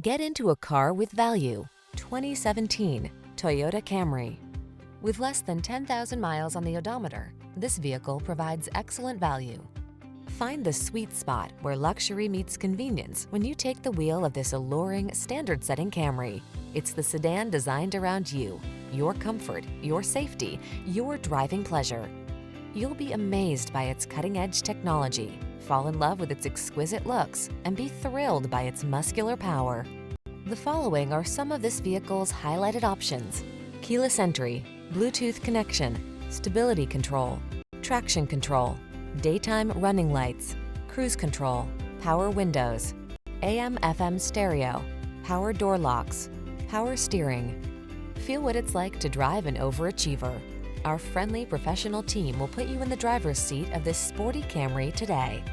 Get into a car with value. 2017 Toyota Camry. With less than 10,000 miles on the odometer, this vehicle provides excellent value. Find the sweet spot where luxury meets convenience when you take the wheel of this alluring, standard-setting Camry. It's the sedan designed around you, your comfort, your safety, your driving pleasure. You'll be amazed by its cutting-edge technology, fall in love with its exquisite looks, and be thrilled by its muscular power. The following are some of this vehicle's highlighted options: keyless entry, Bluetooth connection, stability control, traction control, daytime running lights, cruise control, power windows, AM/FM stereo, power door locks, power steering. Feel what it's like to drive an overachiever. Our friendly professional team will put you in the driver's seat of this sporty Camry today.